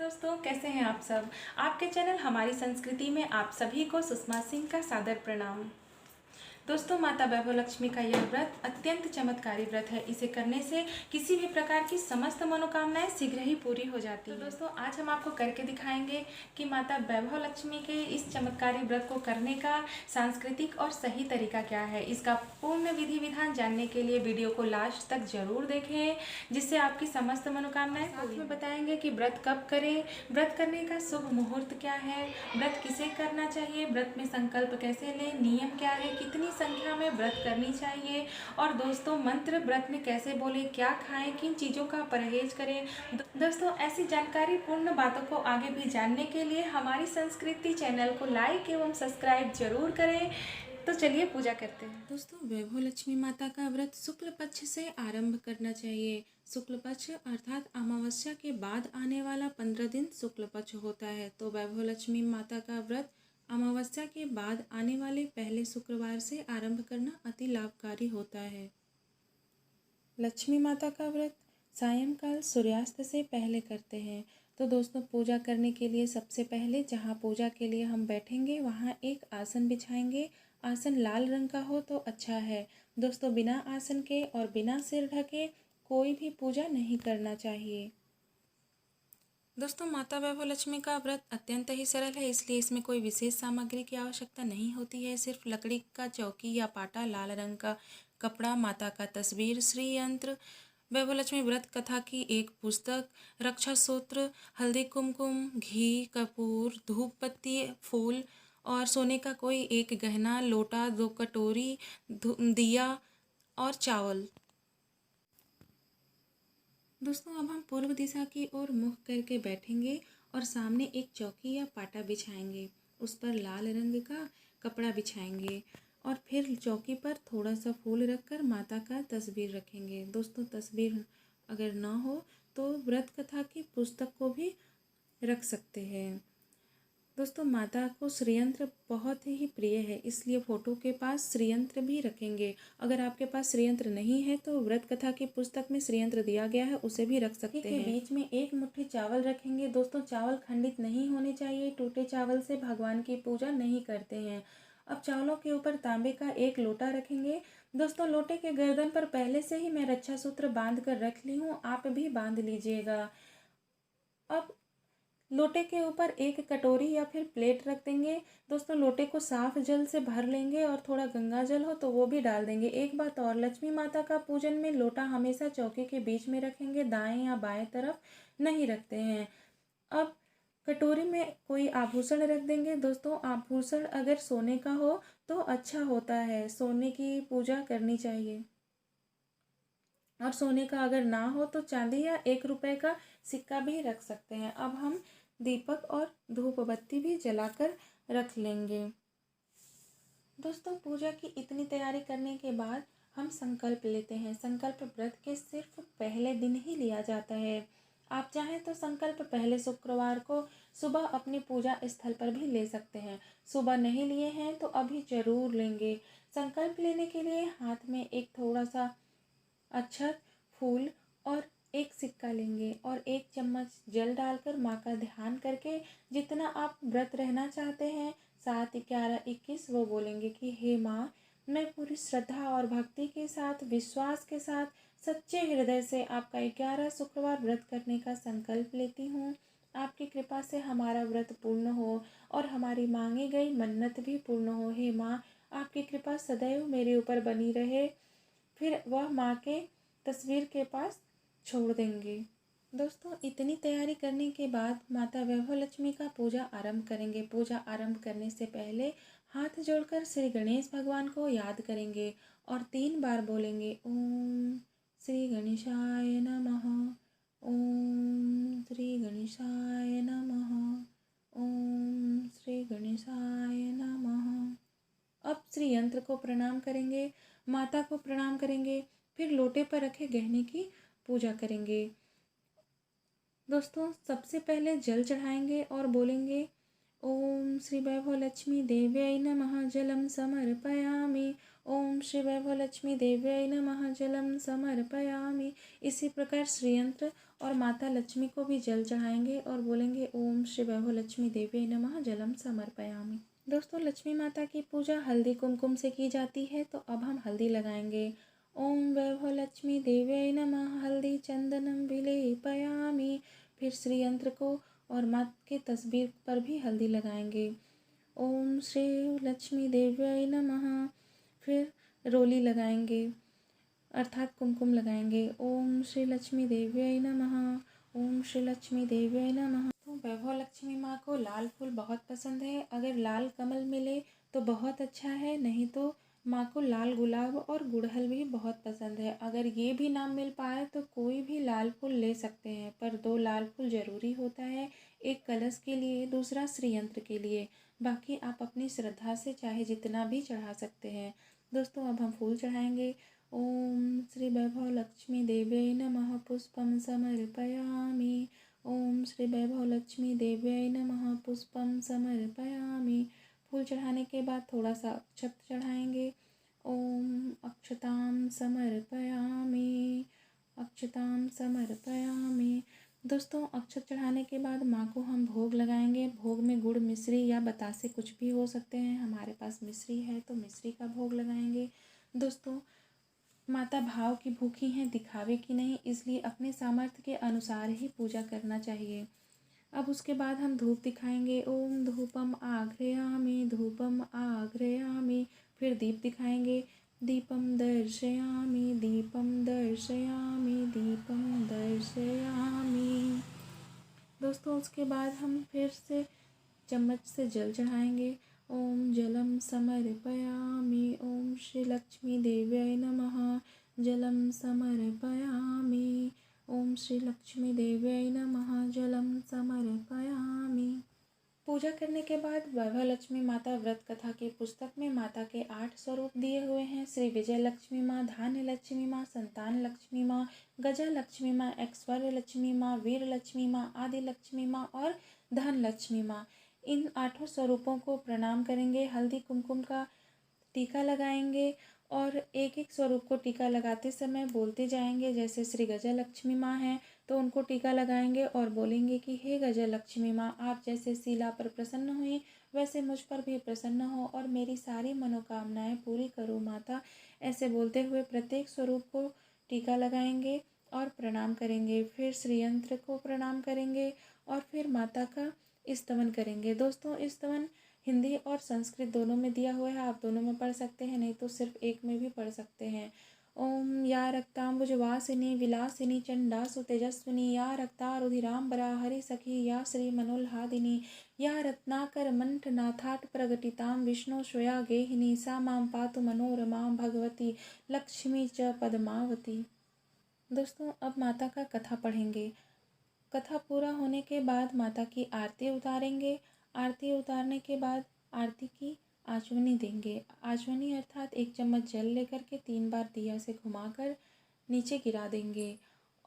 दोस्तों, कैसे हैं आप सब। आपके चैनल हमारी संस्कृति में आप सभी को सुषमा सिंह का सादर प्रणाम। दोस्तों, माता वैभव लक्ष्मी का यह व्रत अत्यंत चमत्कारी व्रत है। इसे करने से किसी भी प्रकार की समस्त मनोकामनाएं शीघ्र ही पूरी हो जाती हैं। तो दोस्तों, आज हम आपको करके दिखाएंगे कि माता वैभव लक्ष्मी के इस चमत्कारी व्रत को करने का सांस्कृतिक और सही तरीका क्या है। इसका पूर्ण विधि विधान जानने के लिए वीडियो को लास्ट तक जरूर देखें, जिससे आपकी समस्त मनोकामनाएं पूरी में बताएंगे कि व्रत कब करें, व्रत करने का शुभ मुहूर्त क्या है, व्रत किसे करना चाहिए, व्रत में संकल्प कैसे लें, नियम क्या है, कितनी संख्या में व्रत करनी चाहिए, और दोस्तों मंत्र व्रत में कैसे बोले, क्या खाएं, किन चीज़ों का परहेज करें। दोस्तों, ऐसी जानकारी पूर्ण बातों को आगे भी जानने के लिए हमारी संस्कृति चैनल को लाइक एवं सब्सक्राइब जरूर करें। तो चलिए पूजा करते हैं। दोस्तों, वैभव लक्ष्मी माता का व्रत शुक्ल पक्ष से आरंभ करना चाहिए। शुक्ल पक्ष अर्थात अमावस्या के बाद आने वाला 15 दिन शुक्ल पक्ष होता है। तो वैभव लक्ष्मी माता का व्रत अमावस्या के बाद आने वाले पहले शुक्रवार से आरंभ करना अति लाभकारी होता है। लक्ष्मी माता का व्रत सायंकाल सूर्यास्त से पहले करते हैं। तो दोस्तों, पूजा करने के लिए सबसे पहले जहाँ पूजा के लिए हम बैठेंगे वहाँ एक आसन बिछाएंगे। आसन लाल रंग का हो तो अच्छा है। दोस्तों, बिना आसन के और बिना सिर ढके कोई भी पूजा नहीं करना चाहिए। दोस्तों, माता वैभव लक्ष्मी का व्रत अत्यंत ही सरल है, इसलिए इसमें कोई विशेष सामग्री की आवश्यकता नहीं होती है। सिर्फ लकड़ी का चौकी या पाटा, लाल रंग का कपड़ा, माता का तस्वीर, श्री यंत्र, वैभव लक्ष्मी व्रत कथा की एक पुस्तक, रक्षा सूत्र, हल्दी कुमकुम, घी, कपूर, धूप बत्ती, फूल और सोने का कोई एक गहना, लोटा, 2 कटोरी, दिया और चावल। दोस्तों, अब हम पूर्व दिशा की ओर मुख करके बैठेंगे और सामने एक चौकी या पाटा बिछाएंगे। उस पर लाल रंग का कपड़ा बिछाएंगे और फिर चौकी पर थोड़ा सा फूल रखकर माता का तस्वीर रखेंगे। दोस्तों, तस्वीर अगर ना हो तो व्रत कथा की पुस्तक को भी रख सकते हैं। दोस्तों, माता को श्रीयंत्र बहुत ही प्रिय है, इसलिए फोटो के पास श्रीयंत्र भी रखेंगे। अगर आपके पास श्रीयंत्र नहीं है तो व्रत कथा की पुस्तक में श्रीयंत्र दिया गया है, उसे भी रख सकते हैं। बीच में एक मुट्ठी चावल रखेंगे। दोस्तों, चावल खंडित नहीं होने चाहिए। टूटे चावल से भगवान की पूजा नहीं करते हैं। अब चावलों के ऊपर तांबे का एक लोटा रखेंगे। दोस्तों, लोटे के गर्दन पर पहले से ही मैं रक्षा सूत्र बांध कर रख ली हूँ, आप भी बांध लीजिएगा। अब लोटे के ऊपर एक कटोरी या फिर प्लेट रख देंगे। दोस्तों, लोटे को साफ जल से भर लेंगे और थोड़ा गंगा जल हो तो वो भी डाल देंगे। एक बात और, लक्ष्मी माता का पूजन में लोटा हमेशा चौकी के बीच में रखेंगे, दाएं या बाएं तरफ नहीं रखते हैं। अब कटोरी में कोई आभूषण रख देंगे। दोस्तों, आभूषण अगर सोने का हो तो अच्छा होता है, सोने की पूजा करनी चाहिए। और सोने का अगर ना हो तो चांदी या 1 रुपए का सिक्का भी रख सकते हैं। अब हम दीपक और धूप बत्ती भी जलाकर रख लेंगे। दोस्तों, पूजा की इतनी तैयारी करने के बाद हम संकल्प लेते हैं। संकल्प व्रत के सिर्फ पहले दिन ही लिया जाता है। आप चाहें तो संकल्प पहले शुक्रवार को सुबह अपनी पूजा स्थल पर भी ले सकते हैं। सुबह नहीं लिए हैं तो अभी जरूर लेंगे। संकल्प लेने के लिए हाथ में एक थोड़ा सा अक्षत, फूल और एक सिक्का लेंगे और 1 चम्मच जल डालकर माँ का ध्यान करके जितना आप व्रत रहना चाहते हैं 7, 11, 21 वो बोलेंगे कि हे माँ, मैं पूरी श्रद्धा और भक्ति के साथ, विश्वास के साथ, सच्चे हृदय से आपका 11 शुक्रवार व्रत करने का संकल्प लेती हूँ। आपकी कृपा से हमारा व्रत पूर्ण हो और हमारी मांगी गई मन्नत भी पूर्ण हो। हे माँ, आपकी कृपा सदैव मेरे ऊपर बनी रहे। फिर वह माँ के तस्वीर के पास छोड़ देंगे। दोस्तों, इतनी तैयारी करने के बाद माता वैभव लक्ष्मी का पूजा आरंभ करेंगे। पूजा आरंभ करने से पहले हाथ जोड़कर श्री गणेश भगवान को याद करेंगे और 3 बार बोलेंगे, ओम श्री गणेशाय नमः, ओम श्री गणेशाय नमः, ओम श्री गणेशाय नमः। अब श्री यंत्र को प्रणाम करेंगे, माता को प्रणाम करेंगे, फिर लोटे पर रखे गहने की पूजा करेंगे। दोस्तों, सबसे पहले जल चढ़ाएंगे और बोलेंगे, ओम श्री वैभव लक्ष्मी देव्यै नमः, जलम समर्पयामि, ओम श्री वैभव लक्ष्मी देव्यै नमः जलम समर्पयामि। इसी प्रकार श्रीयंत्र और माता लक्ष्मी को भी जल चढ़ाएंगे और बोलेंगे ओम श्री वैभव लक्ष्मी देव्यै नमः जलम समर्पयामि। दोस्तों, लक्ष्मी माता की पूजा हल्दी कुमकुम से की जाती है, तो अब हम हल्दी लगाएंगे। ओम वैभव लक्ष्मी देव्यै नमः हल्दी चंदनम विलेपयामि। फिर श्रीयंत्र को और माँ के तस्वीर पर भी हल्दी लगाएंगे। ओम श्री लक्ष्मी देव्यै नमः। फिर रोली लगाएंगे अर्थात कुमकुम लगाएंगे। ओम श्री लक्ष्मी देव्यै नमः। ओम श्री लक्ष्मी देव्यै नमः। तो वैभव लक्ष्मी माँ को लाल फूल बहुत पसंद है। अगर लाल कमल मिले तो बहुत अच्छा है, नहीं तो माँ को लाल गुलाब और गुड़हल भी बहुत पसंद है। अगर ये भी ना मिल पाए तो कोई भी लाल फूल ले सकते हैं, पर 2 लाल फूल ज़रूरी होता है, एक कलश के लिए, दूसरा श्रीयंत्र के लिए। बाकी आप अपनी श्रद्धा से चाहे जितना भी चढ़ा सकते हैं। दोस्तों, अब हम फूल चढ़ाएंगे। ओम श्री वैभव लक्ष्मी देव्यै नमः पुष्पम समर्पयामि। ओम श्री वैभव लक्ष्मी देव्यै नमः पुष्पम समर्पयामि। फूल चढ़ाने के बाद थोड़ा सा अक्षत चढ़ाएंगे। ओम अक्षताम समर्पयामि। अक्षताम समर्पयामि। दोस्तों, अक्षत चढ़ाने के बाद माँ को हम भोग लगाएंगे। भोग में गुड़, मिश्री या बतासे कुछ भी हो सकते हैं। हमारे पास मिश्री है तो मिश्री का भोग लगाएंगे। दोस्तों, माता भाव की भूखी हैं, दिखावे की नहीं, इसलिए अपने सामर्थ्य के अनुसार ही पूजा करना चाहिए। अब उसके बाद हम धूप दिखाएंगे। ओम धूपम आघ्रयामि, धूपम आघ्रयामि। फिर दीप दिखाएंगे। दीपम दर्शयामि, दीपम दर्शयामि, दीपम दर्शयामि। दोस्तों, उसके बाद हम फिर से चम्मच से जल चढ़ाएंगे। ओम जलम समर्पयामि। ओम श्री लक्ष्मी देव्यै नमः जलम समर्पयामि। ओम श्री लक्ष्मी देव्यै नमः जलम समर्पयामि। पूजा करने के बाद वैभव लक्ष्मी माता व्रत कथा की पुस्तक में माता के 8 स्वरूप दिए हुए हैं। श्री विजय लक्ष्मी माँ, धान्य लक्ष्मी माँ, संतान लक्ष्मी माँ, गजा लक्ष्मी माँ, ऐश्वर्य लक्ष्मी माँ, वीर लक्ष्मी माँ, आदि लक्ष्मी माँ और धन लक्ष्मी माँ। इन 8 स्वरूपों को प्रणाम करेंगे। हल्दी कुमकुम का टीका लगाएंगे और एक एक स्वरूप को टीका लगाते समय बोलते जाएंगे। जैसे श्री गजा लक्ष्मी माँ हैं तो उनको टीका लगाएंगे और बोलेंगे कि हे गजा लक्ष्मी माँ, आप जैसे शीला पर प्रसन्न हुई वैसे मुझ पर भी प्रसन्न हो और मेरी सारी मनोकामनाएं पूरी करो माता। ऐसे बोलते हुए प्रत्येक स्वरूप को टीका लगाएंगे और प्रणाम करेंगे। फिर श्रीयंत्र को प्रणाम करेंगे और फिर माता का स्तवन करेंगे। दोस्तों, स्तवन हिंदी और संस्कृत दोनों में दिया हुआ है, आप दोनों में पढ़ सकते हैं, नहीं तो सिर्फ एक में भी पढ़ सकते हैं। ओम या रक्तांबुजवासिनी विलासिनी चंडासु तेजस्विनी या रक्तारुधिरांबरा हरि सखी या श्री मनोल्हादिनी या रत्नाकर मंठनाथाट प्रगटितां विष्णु स्वया गेहिनी सा मां पातु मनोरमा भगवती लक्ष्मी च पद्मावती। दोस्तों, अब माता का कथा पढ़ेंगे। कथा पूरा होने के बाद माता की आरती उतारेंगे। आरती उतारने के बाद आरती की आचमनी देंगे। आचमनी अर्थात 1 चम्मच जल लेकर के 3 बार दिया से घुमाकर नीचे गिरा देंगे।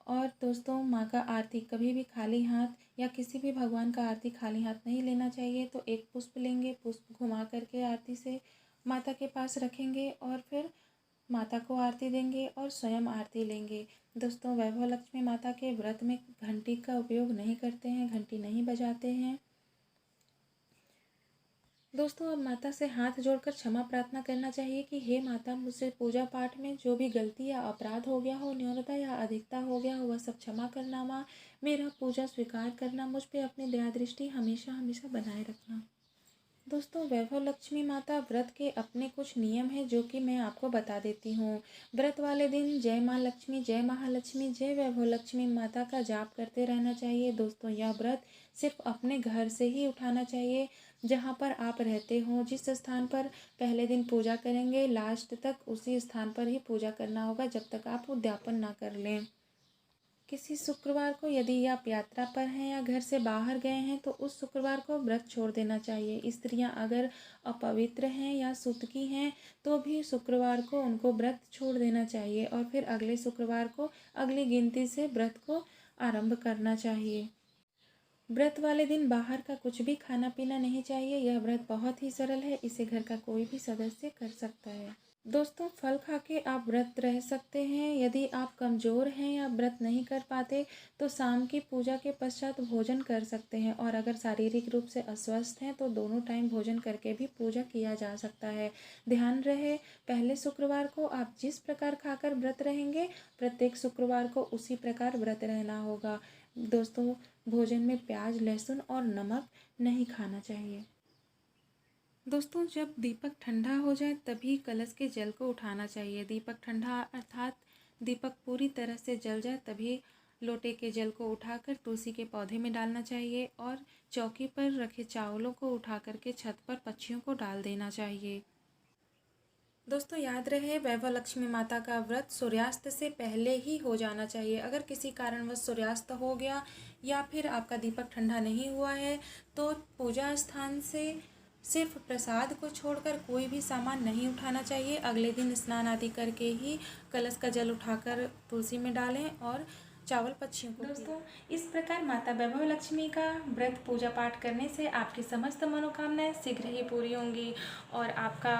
और दोस्तों, माँ का आरती कभी भी खाली हाथ या किसी भी भगवान का आरती खाली हाथ नहीं लेना चाहिए। तो 1 पुष्प लेंगे, पुष्प घुमा करके आरती से माता के पास रखेंगे और फिर माता को आरती देंगे और स्वयं आरती लेंगे। दोस्तों, वैभव लक्ष्मी माता के व्रत में घंटी का उपयोग नहीं करते हैं, घंटी नहीं बजाते हैं। दोस्तों, अब माता से हाथ जोड़कर क्षमा प्रार्थना करना चाहिए कि हे माता, मुझसे पूजा पाठ में जो भी गलती या अपराध हो गया हो, न्यूनता या अधिकता हो गया हो, वह सब क्षमा करना माँ। मेरा पूजा स्वीकार करना, मुझ पे अपनी दया दृष्टि हमेशा हमेशा बनाए रखना। दोस्तों, वैभव लक्ष्मी माता व्रत के अपने कुछ नियम हैं जो कि मैं आपको बता देती हूँ। व्रत वाले दिन जय माँ लक्ष्मी, जय महालक्ष्मी, जय वैभव लक्ष्मी माता का जाप करते रहना चाहिए। दोस्तों, यह व्रत सिर्फ अपने घर से ही उठाना चाहिए, जहाँ पर आप रहते हो। जिस स्थान पर पहले दिन पूजा करेंगे, लास्ट तक उसी स्थान पर ही पूजा करना होगा जब तक आप उद्यापन ना कर लें। किसी शुक्रवार को यदि आप यात्रा पर हैं या घर से बाहर गए हैं तो उस शुक्रवार को व्रत छोड़ देना चाहिए। स्त्रियां अगर अपवित्र हैं या सूतकी हैं तो भी शुक्रवार को उनको व्रत छोड़ देना चाहिए और फिर अगले शुक्रवार को अगली गिनती से व्रत को आरंभ करना चाहिए। व्रत वाले दिन बाहर का कुछ भी खाना पीना नहीं चाहिए। यह व्रत बहुत ही सरल है, इसे घर का कोई भी सदस्य कर सकता है। दोस्तों, फल खा के आप व्रत रह सकते हैं। यदि आप कमज़ोर हैं या व्रत नहीं कर पाते तो शाम की पूजा के पश्चात भोजन कर सकते हैं, और अगर शारीरिक रूप से अस्वस्थ हैं तो दोनों टाइम भोजन करके भी पूजा किया जा सकता है। ध्यान रहे, पहले शुक्रवार को आप जिस प्रकार खाकर व्रत रहेंगे, प्रत्येक शुक्रवार को उसी प्रकार व्रत रहना होगा। दोस्तों, भोजन में प्याज, लहसुन और नमक नहीं खाना चाहिए। दोस्तों, जब दीपक ठंडा हो जाए तभी कलश के जल को उठाना चाहिए। दीपक ठंडा अर्थात दीपक पूरी तरह से जल जाए तभी लोटे के जल को उठाकर तुलसी के पौधे में डालना चाहिए, और चौकी पर रखे चावलों को उठा करके छत पर पक्षियों को डाल देना चाहिए। दोस्तों, याद रहे, वैभव लक्ष्मी माता का व्रत सूर्यास्त से पहले ही हो जाना चाहिए। अगर किसी कारणवश सूर्यास्त हो गया या फिर आपका दीपक ठंडा नहीं हुआ है तो पूजा स्थान से सिर्फ प्रसाद को छोड़कर कोई भी सामान नहीं उठाना चाहिए। अगले दिन स्नान आदि करके ही कलश का जल उठाकर तुलसी में डालें और चावल पक्षियों को। दोस्तों, इस प्रकार माता वैभव लक्ष्मी का व्रत पूजा पाठ करने से आपकी समस्त मनोकामनाएं शीघ्र ही पूरी होंगी और आपका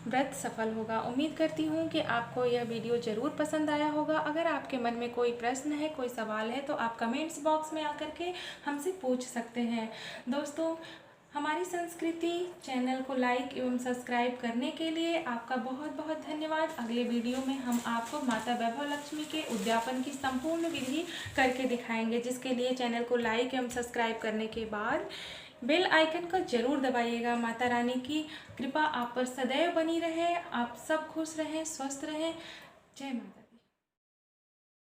व्रत सफल होगा। उम्मीद करती हूँ कि आपको यह वीडियो ज़रूर पसंद आया होगा। अगर आपके मन में कोई प्रश्न है, कोई सवाल है तो आप कमेंट्स बॉक्स में आकर के हमसे पूछ सकते हैं। दोस्तों, हमारी संस्कृति चैनल को लाइक एवं सब्सक्राइब करने के लिए आपका बहुत बहुत धन्यवाद। अगले वीडियो में हम आपको माता वैभव लक्ष्मी के उद्यापन की संपूर्ण विधि करके दिखाएंगे, जिसके लिए चैनल को लाइक एवं सब्सक्राइब करने के बाद बेल आइकन को जरूर दबाइएगा। माता रानी की कृपा आप पर सदैव बनी रहे। आप सब खुश रहें, स्वस्थ रहें। जय माता।